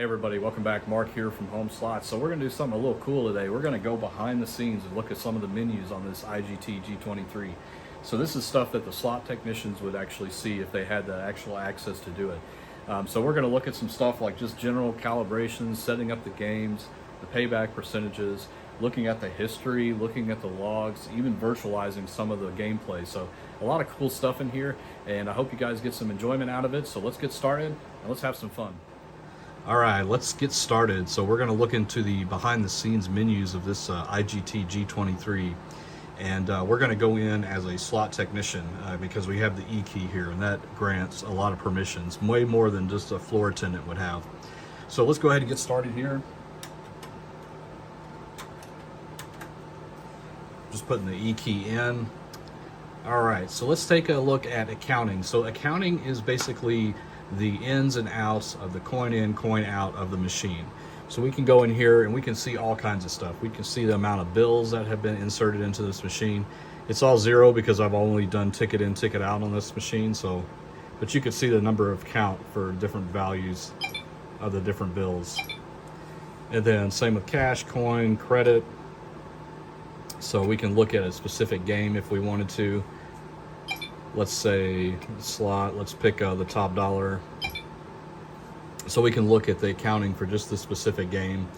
Hey everybody, welcome back. Mark here from Home Slots. So we're going to do something a little cool today. We're going to go behind the scenes and look at some of the menus on this IGT G23. So this is stuff that the slot technicians would actually see if they had the actual access to do it. So we're going to look at some stuff like just general calibrations, setting up the games, the payback percentages, looking at the history, looking at the logs, even virtualizing some of the gameplay. So a lot of cool stuff in here, and I hope you guys get some enjoyment out of it. So let's get started and let's have some fun. All right, let's get started. So we're going to look into the behind the scenes menus of this IGT G23, and we're going to go in as a slot technician because we have the E key here, and that grants a lot of permissions, way more than just a floor attendant would have. So let's go ahead and get started here. Just putting the E key in. All right, so let's take a look at accounting. So accounting is basically the ins and outs of the coin in, coin out of the machine. So we can go in here and we can see all kinds of stuff. We can see the amount of bills that have been inserted into this machine. It's all zero because I've only done ticket in, ticket out on this machine. So, but you can see the number of count for different values of the different bills. And then same with cash, coin, credit. So we can look at a specific game if we wanted to. Let's say slot, let's pick the top dollar. So we can look at the accounting for just the specific game,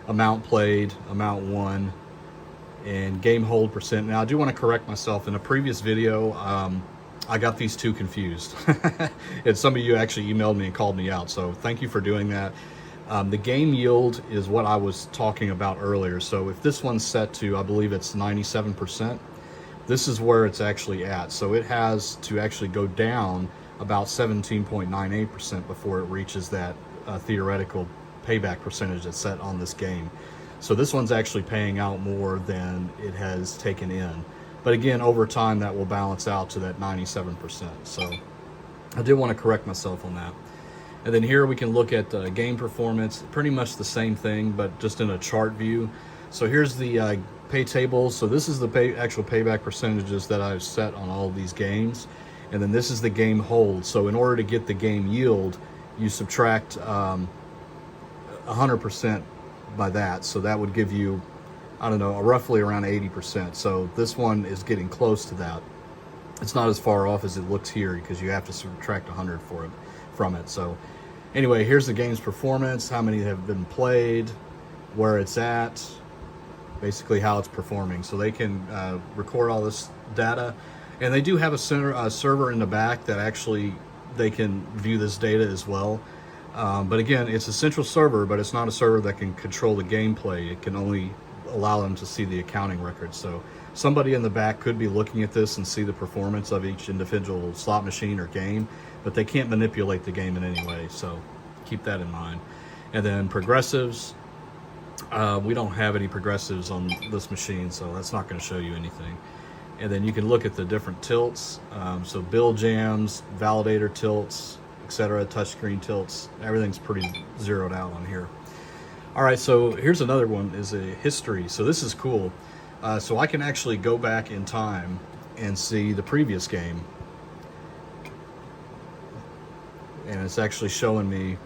amount played, amount won, and game hold percent. Now I do want to correct myself. In a previous video, I got these two confused. And some of you actually emailed me and called me out. So thank you for doing that. The game yield is what I was talking about earlier. So if this one's set to, I believe it's 97%, this is where it's actually at. So it has to actually go down about 17.98% before it reaches that theoretical payback percentage that's set on this game. So this one's actually paying out more than it has taken in. But again, over time, that will balance out to that 97%. So I did want to correct myself on that. And then here we can look at game performance, pretty much the same thing, but just in a chart view. So here's the pay tables. So this is the actual payback percentages that I've set on all of these games. And then this is the game hold. So in order to get the game yield, you subtract 100% by that. So that would give you, I don't know, roughly around 80%. So this one is getting close to that. It's not as far off as it looks here because you have to subtract 100 from it. So anyway, here's the game's performance, how many have been played, where it's at, basically how it's performing. So they can record all this data, and they do have a server in the back that actually they can view this data as well. But again, it's a central server, but it's not a server that can control the gameplay. It can only allow them to see the accounting records. So somebody in the back could be looking at this and see the performance of each individual slot machine or game, but they can't manipulate the game in any way. So keep that in mind. And then progressives. We don't have any progressives on this machine, so that's not going to show you anything. And then you can look at the different tilts. So bill jams, validator tilts, etc., touchscreen tilts. Everything's pretty zeroed out on here. All right, so here's another one, is a history. So this is cool. So I can actually go back in time and see the previous game. And it's actually showing me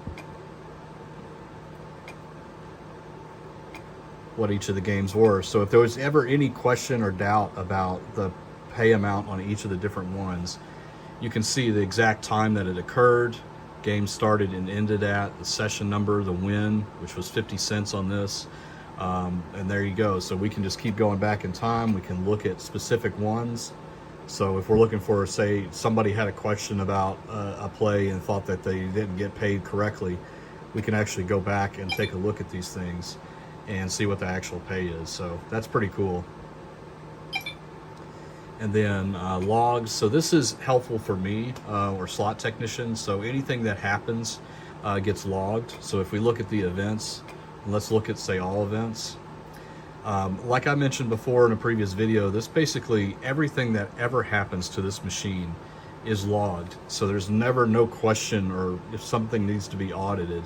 what each of the games were. So if there was ever any question or doubt about the pay amount on each of the different ones, you can see the exact time that it occurred, game started and ended at, the session number, the win, which was 50 cents on this, and there you go. So we can just keep going back in time. We can look at specific ones. So if we're looking for, say, somebody had a question about a play and thought that they didn't get paid correctly, we can actually go back and take a look at these things and see what the actual pay is. So that's pretty cool. And then logs. So this is helpful for me or slot technicians. So anything that happens gets logged. So if we look at the events, let's look at, say, all events. Like I mentioned before in a previous video, this basically everything that ever happens to this machine is logged. So there's never no question, or if something needs to be audited,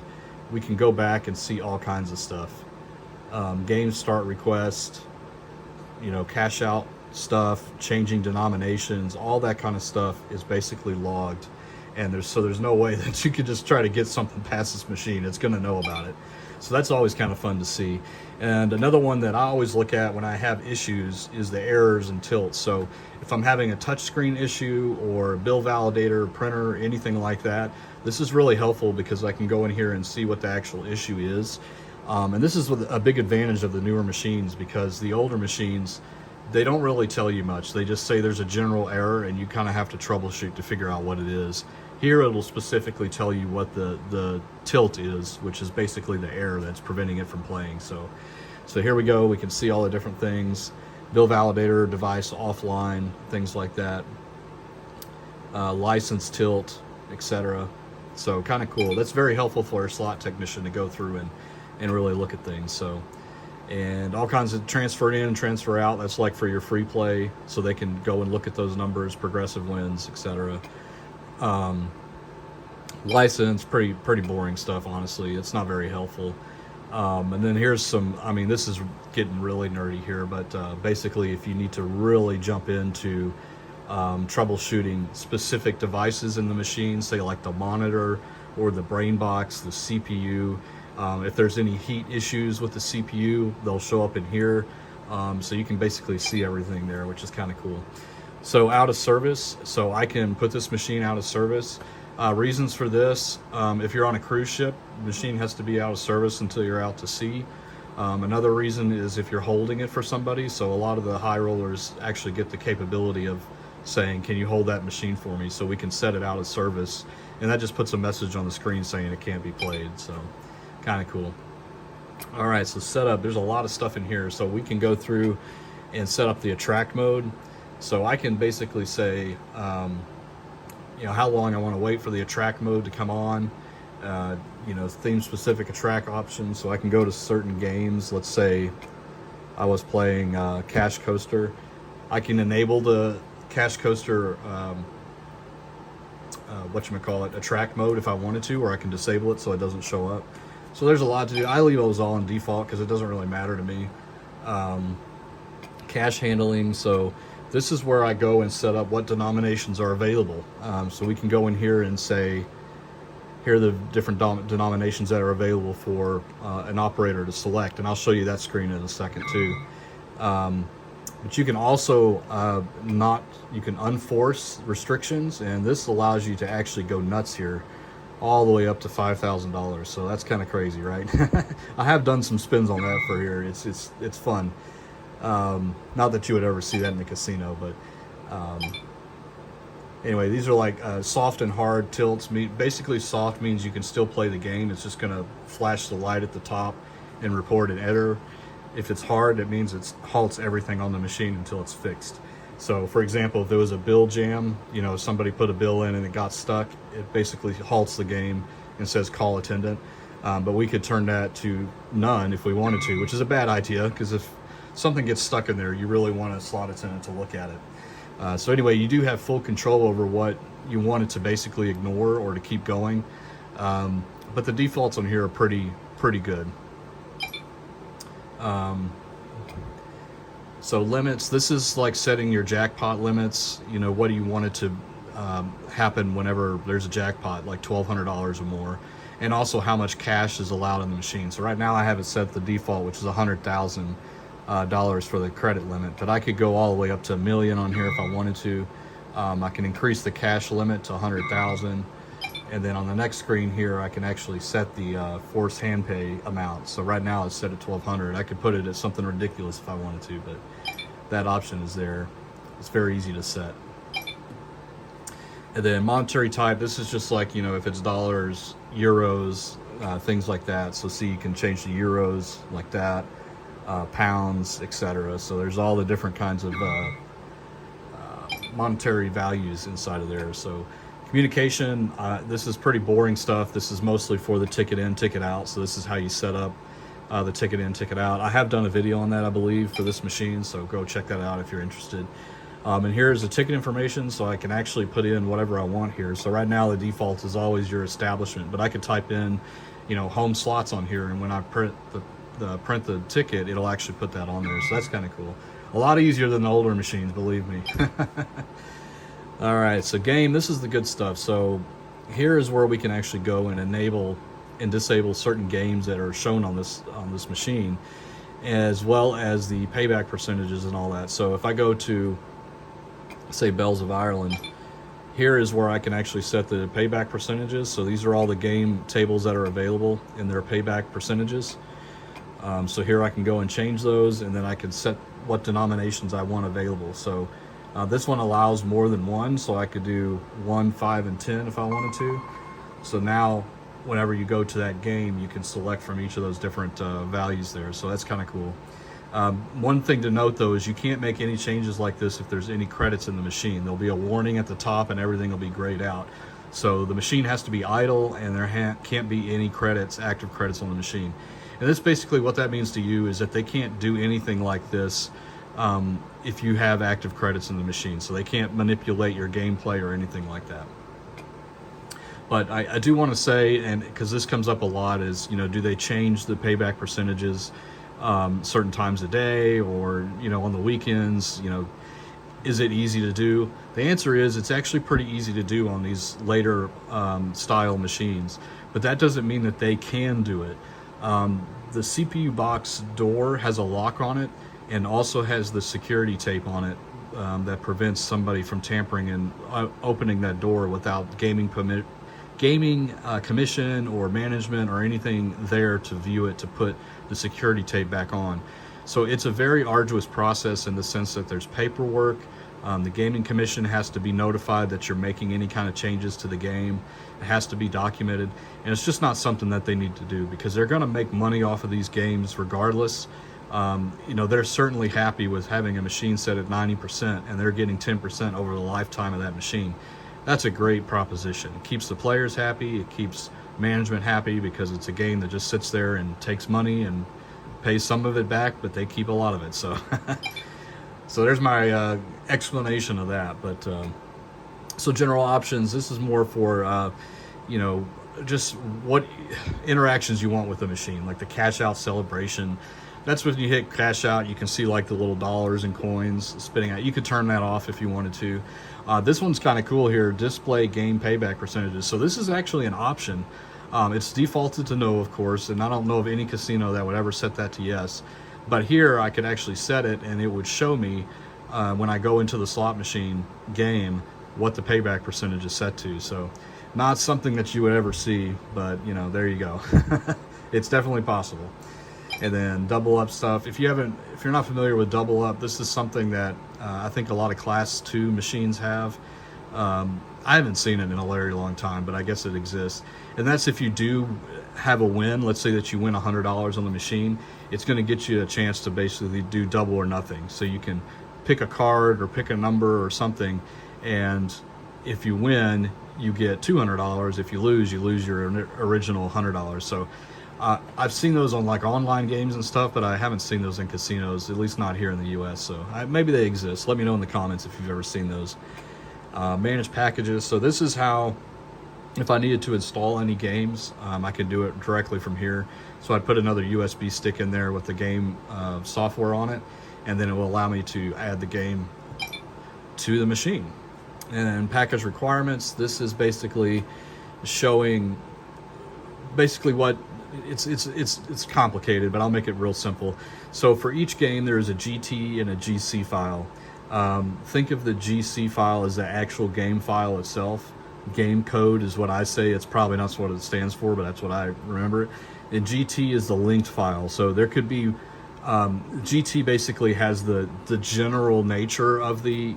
we can go back and see all kinds of stuff. Game start request, cash out stuff, changing denominations, all that kind of stuff is basically logged. and there's no way that you could just try to get something past this machine. It's going to know about it. So that's always kind of fun to see. And another one that I always look at when I have issues is the errors and tilts. So if I'm having a touchscreen issue or a bill validator, printer, anything like that, this is really helpful because I can go in here and see what the actual issue is. And this is a big advantage of the newer machines, because the older machines, they don't really tell you much. They just say there's a general error and you kind of have to troubleshoot to figure out what it is. Here it'll specifically tell you what the tilt is, which is basically the error that's preventing it from playing. So here we go. We can see all the different things. Bill validator, device offline, things like that. License tilt, etc. So kind of cool. That's very helpful for a slot technician to go through and really look at things. So, and all kinds of transfer in, transfer out. That's like for your free play, so they can go and look at those numbers, progressive wins, etc. License, pretty boring stuff, honestly. It's not very helpful. And then here's some, I mean, this is getting really nerdy here, but basically if you need to really jump into troubleshooting specific devices in the machine, say like the monitor or the brain box, the CPU, if there's any heat issues with the CPU, they'll show up in here. So you can basically see everything there, which is kind of cool. So out of service, so I can put this machine out of service. Reasons for this, if you're on a cruise ship, the machine has to be out of service until you're out to sea. Another reason is if you're holding it for somebody. So a lot of the high rollers actually get the capability of saying, can you hold that machine for me, so we can set it out of service, and that just puts a message on the screen saying it can't be played. So kind of cool. All right, so setup, there's a lot of stuff in here. So we can go through and set up the attract mode. So I can basically say, you know, how long I want to wait for the attract mode to come on, you know, theme specific attract options. So I can go to certain games. Let's say I was playing Cash Coaster. I can enable the Cash Coaster, whatchamacallit, attract mode if I wanted to, or I can disable it so it doesn't show up. So there's a lot to do. I leave those all in default because it doesn't really matter to me. Cash handling, so this is where I go and set up what denominations are available. So we can go in here and say, here are the different denominations that are available for an operator to select, and I'll show you that screen in a second too. But you can also you can unforce restrictions, and this allows you to actually go nuts here, all the way up to $5,000. So that's kind of crazy, right? I have done some spins on that for here. It's fun. Not that you would ever see that in the casino, but anyway, these are like soft and hard tilts. Basically, soft means you can still play the game. It's just going to flash the light at the top and report an error. If it's hard, it means it halts everything on the machine until it's fixed. So, for example, if there was a bill jam, you know, somebody put a bill in and it got stuck, it basically halts the game and says call attendant. But we could turn that to none if we wanted to, which is a bad idea, because if something gets stuck in there, you really want a slot attendant to look at it. So anyway, you do have full control over what you want it to basically ignore or to keep going. But the defaults on here are pretty good. So limits, this is like setting your jackpot limits. You know, what do you want it to happen whenever there's a jackpot, like $1,200 or more, and also how much cash is allowed in the machine. So right now I have it set the default, which is $100,000 for the credit limit, but I could go all the way up to $1 million on here if I wanted to. I can increase the cash limit to 100,000, and then on the next screen here I can actually set the forced hand pay amount. So right now it's set at 1,200. I could put it at something ridiculous if I wanted to, but that option is there. It's very easy to set. And then monetary type, this is just like, you know, if it's dollars, euros, things like that. So see, you can change the euros like that, pounds, etc. So there's all the different kinds of monetary values inside of there. So communication, this is pretty boring stuff. This is mostly for the ticket in, ticket out. So this is how you set up the ticket in, ticket out. I have done a video on that, I believe, for this machine, so go check that out if you're interested. And here's the ticket information, so I can actually put in whatever I want here. So right now the default is always your establishment, but I could type in, you know, home slots on here, and when I print the ticket, it'll actually put that on there. So that's kind of cool. A lot easier than the older machines, believe me. All right, so game, this is the good stuff. So here is where we can actually go and enable and disable certain games that are shown on this machine, as well as the payback percentages and all that. So if I go to, say, Bells of Ireland, here is where I can actually set the payback percentages. So these are all the game tables that are available in their payback percentages. So here I can go and change those, and then I can set what denominations I want available. So this one allows more than one, so I could do 1, 5, and 10 if I wanted to. So now whenever you go to that game, you can select from each of those different values there. So that's kind of cool. One thing to note though is you can't make any changes like this if there's any credits in the machine. There'll be a warning at the top and everything will be grayed out. So the machine has to be idle, and there can't be any credits, active credits on the machine. And this basically what that means to you is that they can't do anything like this if you have active credits in the machine. So they can't manipulate your gameplay or anything like that. But I do want to say, and because this comes up a lot, is, you know, do they change the payback percentages certain times a day, or, you know, on the weekends? You know, is it easy to do? The answer is it's actually pretty easy to do on these later style machines, but that doesn't mean that they can do it. The CPU box door has a lock on it, and also has the security tape on it that prevents somebody from tampering and opening that door without gaming commission or management or anything there to view it, to put the security tape back on. So it's a very arduous process in the sense that there's paperwork. The gaming commission has to be notified that you're making any kind of changes to the game. It has to be documented, and it's just not something that they need to do, because they're going to make money off of these games regardless. You know, they're certainly happy with having a machine set at 90%, and they're getting 10% over the lifetime of that machine. That's a great proposition. It keeps the players happy, it keeps management happy, because it's a game that just sits there and takes money and pays some of it back, but they keep a lot of it. So so there's my explanation of that. But so general options, this is more for you know, just what interactions you want with the machine, like the cash out celebration. That's when you hit cash out, you can see like the little dollars and coins spitting out. You could turn that off if you wanted to. This one's kind of cool here, display game payback percentages. So this is actually an option. It's defaulted to no, of course, and I don't know of any casino that would ever set that to yes. But here I could actually set it, and it would show me when I go into the slot machine game what the payback percentage is set to. So not something that you would ever see, but you know, there you go. It's definitely possible. And then double up stuff. If you're not familiar with double up, this is something that I think a lot of Class 2 machines have. I haven't seen it in a very long time, but I guess it exists. And that's if you do have a win. Let's say that you win $100 on the machine, it's going to get you a chance to basically do double or nothing. So you can pick a card or pick a number or something, and if you win, you get $200. If you lose your original $100. So I've seen those on like online games and stuff, but I haven't seen those in casinos, at least not here in the US. So maybe they exist. Let me know in the comments if you've ever seen those. Manage packages. So this is how, if I needed to install any games, I could do it directly from here. So I'd put another USB stick in there with the game software on it, and then it will allow me to add the game to the machine. And then package requirements. This is basically showing what it's complicated, but I'll make it real simple. So for each game, there is a GT and a GC file. Think of the GC file as the actual game file itself. Game code is what I say. It's probably not what it stands for, but that's what I remember. And GT is the linked file. So there could be GT basically has the general nature of the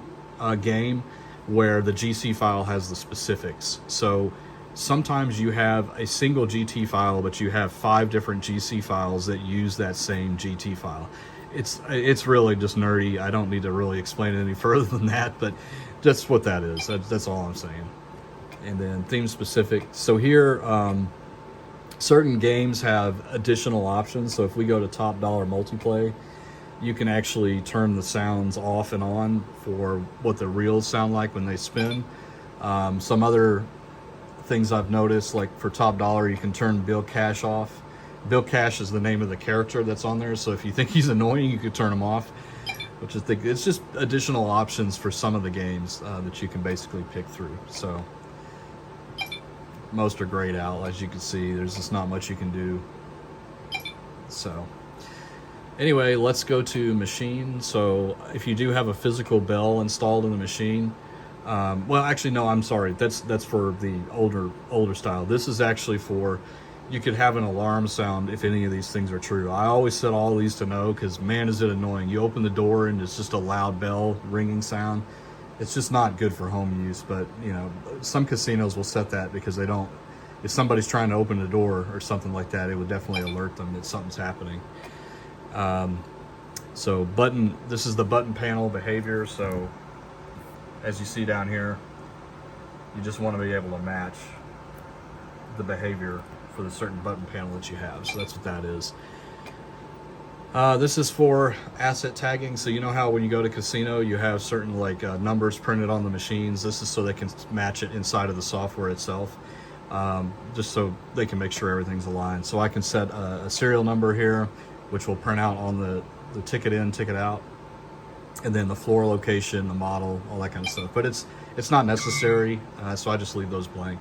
game, where the GC file has the specifics. So sometimes you have a single GT file, but you have 5 different GC files that use that same GT file. It's really just nerdy. I don't need to really explain it any further than that, but that's what that is. That's all I'm saying. And then theme specific. So here, certain games have additional options. So if we go to top dollar multiplay, you can actually turn the sounds off and on for what the reels sound like when they spin. Some other things I've noticed, like for top dollar, you can turn Bill Cash off. Bill Cash is the name of the character that's on there, so if you think he's annoying, you could turn him off. Which is it's just additional options for some of the games that you can basically pick through. So most are grayed out. As you can see, there's just not much you can do. So anyway, let's go to machine. So if you do have a physical bell installed in the machine, well, actually, no, I'm sorry. That's for the older style. This is actually for, you could have an alarm sound if any of these things are true. I always set all these to no, because man, is it annoying. You open the door and it's just a loud bell ringing sound. It's just not good for home use. But you know, some casinos will set that because they don't, if somebody's trying to open the door or something like that, it would definitely alert them that something's happening. So button, this is the button panel behavior. So as you see down here, you just want to be able to match the behavior for the certain button panel that you have. So that's what that is. This is for asset tagging. So you know how when you go to casino, you have certain like numbers printed on the machines. This is so they can match it inside of the software itself, just so they can make sure everything's aligned. So I can set a serial number here, which will print out on the ticket in, ticket out, and then the floor location, the model, all that kind of stuff. But it's not necessary, so I just leave those blank.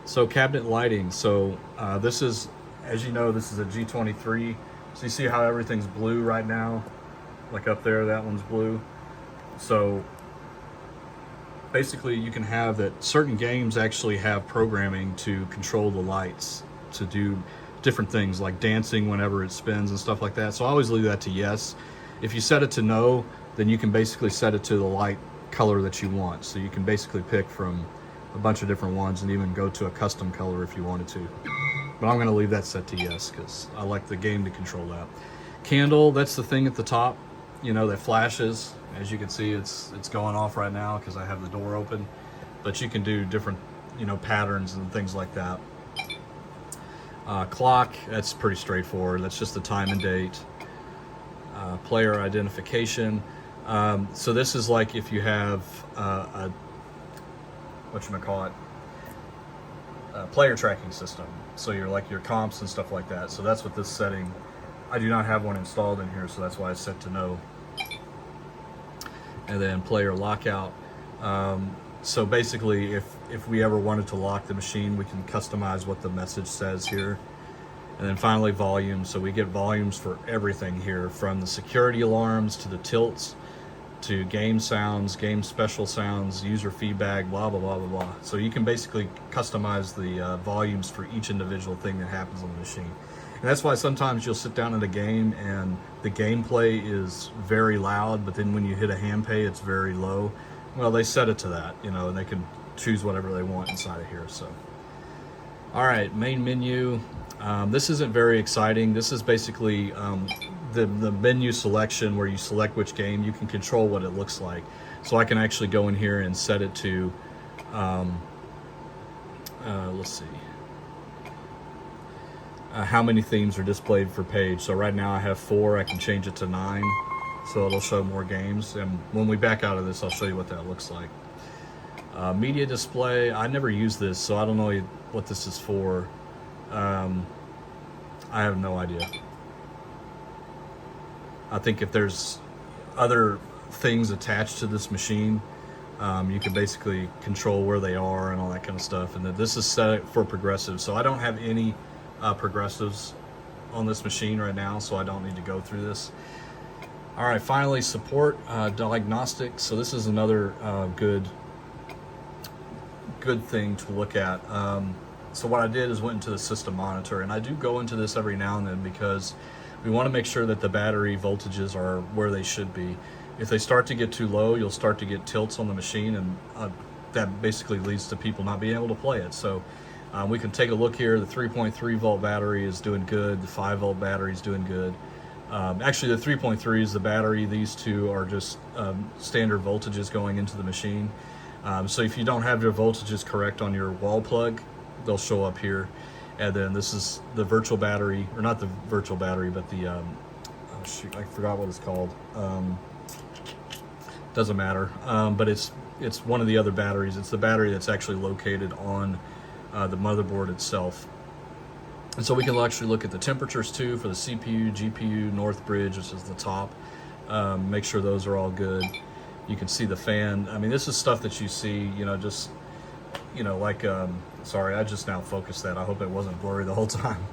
So cabinet lighting. So this is, as you know, this is a G23. So you see how everything's blue right now, like up there, that one's blue. So basically you can have that certain games actually have programming to control the lights to do different things like dancing whenever it spins and stuff like that. So I always leave that to yes. If you set it to no, then you can basically set it to the light color that you want. So you can basically pick from a bunch of different ones and even go to a custom color if you wanted to. But I'm gonna leave that set to yes because I like the game to control that. Candle, that's the thing at the top, you know, that flashes. As you can see, it's going off right now because I have the door open. But you can do different, you know, patterns and things like that. Clock, that's pretty straightforward. That's just the time and date. Player identification. So this is like if you have a player tracking system. So you're like your comps and stuff like that. So that's what this setting, I do not have one installed in here, so that's why I set to no. And then player lockout. So basically if we ever wanted to lock the machine, we can customize what the message says here. And then finally volume. So we get volumes for everything here, from the security alarms to the tilts to game sounds, game special sounds, user feedback, blah, blah, blah, blah, blah. So you can basically customize the volumes for each individual thing that happens on the machine. And that's why sometimes you'll sit down in a game and the gameplay is very loud, but then when you hit a hand pay, it's very low. Well, they set it to that, you know, and they can choose whatever they want inside of here. So, all right, main menu. This isn't very exciting. This is basically the menu selection where you select which game. You can control what it looks like. So I can actually go in here and set it to, let's see, how many themes are displayed per page. So right now I have 4. I can change it to 9, so it'll show more games. And when we back out of this, I'll show you what that looks like. Media display, I never use this, so I don't know what this is for. I have no idea. I think if there's other things attached to this machine, you can basically control where they are and all that kind of stuff. And this is set for progressives, so I don't have any progressives on this machine right now, so I don't need to go through this. All right, finally, support diagnostics. So this is another good thing to look at. So what I did is went into the system monitor, and I do go into this every now and then because we want to make sure that the battery voltages are where they should be. If they start to get too low, you'll start to get tilts on the machine, and that basically leads to people not being able to play it. So we can take a look here. The 3.3 volt battery is doing good. The 5 volt battery is doing good. Actually, the 3.3 is the battery. These two are just standard voltages going into the machine. So if you don't have your voltages correct on your wall plug, they'll show up here. And then this is the virtual battery, or not the virtual battery, but the oh shoot, I forgot what it's called. Doesn't matter. But it's one of the other batteries. It's the battery that's actually located on the motherboard itself. And so we can actually look at the temperatures too for the CPU, GPU, North Bridge, which is the top. Make sure those are all good. You can see the fan. I mean, this is stuff that you see, you know, just you know, like, sorry, I just now focused that. I hope it wasn't blurry the whole time.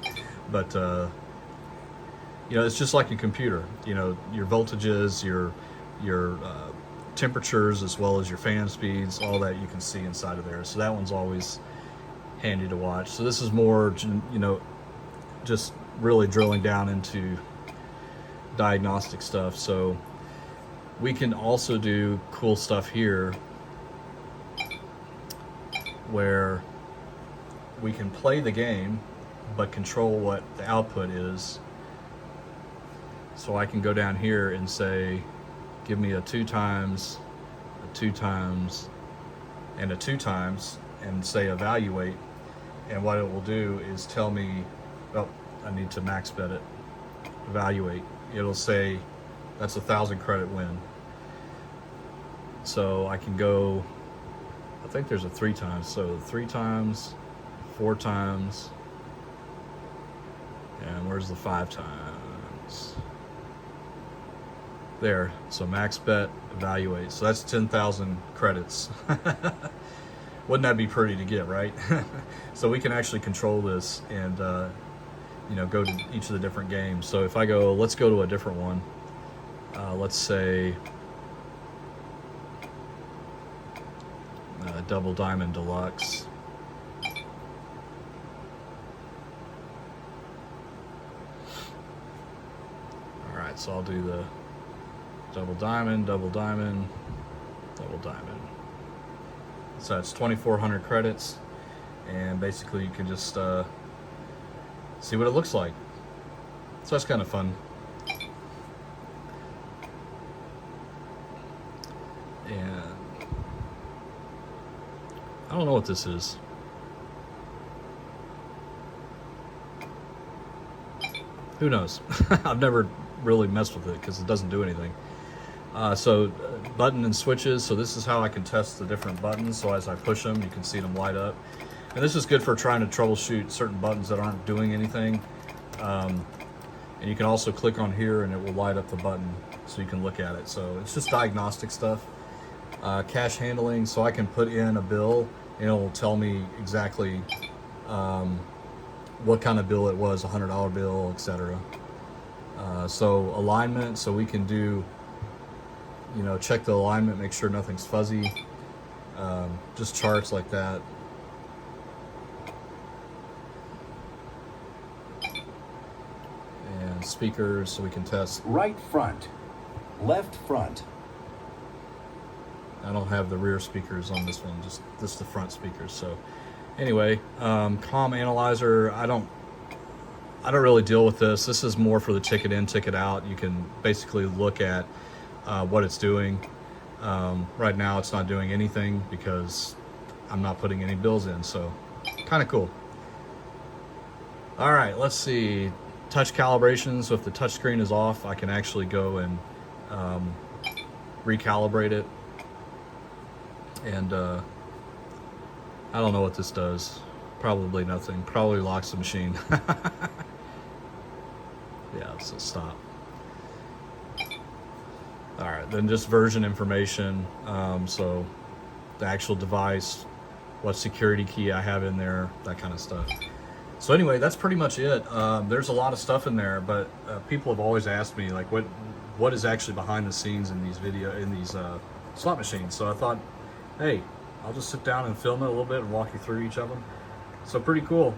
But, you know, it's just like a computer. You know, your voltages, your temperatures, as well as your fan speeds, all that you can see inside of there. So that one's always handy to watch. So this is more, you know, just really drilling down into diagnostic stuff. So we can also do cool stuff here where we can play the game but control what the output is. So I can go down here and say, give me a 2 times, a 2 times, and a 2 times, and say evaluate. And what it will do is tell me, oh, I need to max bet it, evaluate. It'll say that's 1,000 credit win. So I can go, I think there's a 3 times. So 3 times, 4 times, and where's the 5 times? There. So max bet, evaluate. So that's 10,000 credits. Wouldn't that be pretty to get, right? So we can actually control this and you know, go to each of the different games. So if I go, let's go to a different one. Let's say Double Diamond Deluxe. All right, so I'll do the double diamond, double diamond, double diamond. So that's 2,400 credits, and basically you can just see what it looks like. So that's kind of fun. And I don't know what this is. Who knows? I've never really messed with it because it doesn't do anything. So button and switches. So this is how I can test the different buttons. So as I push them, you can see them light up. And this is good for trying to troubleshoot certain buttons that aren't doing anything. And you can also click on here and it will light up the button so you can look at it. So it's just diagnostic stuff. Cash handling, so I can put in a bill and it will tell me exactly what kind of bill it was, $100 bill, etc. So alignment, so we can do, you know, check the alignment, make sure nothing's fuzzy. Just charts like that. And speakers, so we can test. Right front, left front. I don't have the rear speakers on this one, just the front speakers. So anyway, comm analyzer, I don't really deal with this. This is more for the ticket in, ticket out. You can basically look at what it's doing. Right now it's not doing anything because I'm not putting any bills in, so kind of cool. All right, let's see. Touch calibration. So if the touch screen is off, I can actually go and recalibrate it. And I don't know what this does. Probably nothing. Probably locks the machine. Yeah, so stop. All right, then just version information. So the actual device, what security key I have in there, that kind of stuff. So anyway, that's pretty much it. There's a lot of stuff in there, but people have always asked me like what is actually behind the scenes in these slot machines. So I thought, hey, I'll just sit down and film it a little bit and walk you through each of them. So pretty cool.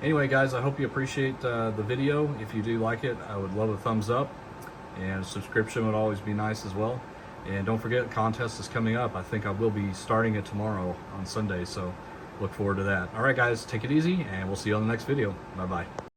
Anyway, guys, I hope you appreciate the video. If you do like it, I would love a thumbs up, and a subscription would always be nice as well. And don't forget, contest is coming up. I think I will be starting it tomorrow on Sunday, so look forward to that. All right, guys, take it easy, and we'll see you on the next video. Bye-bye.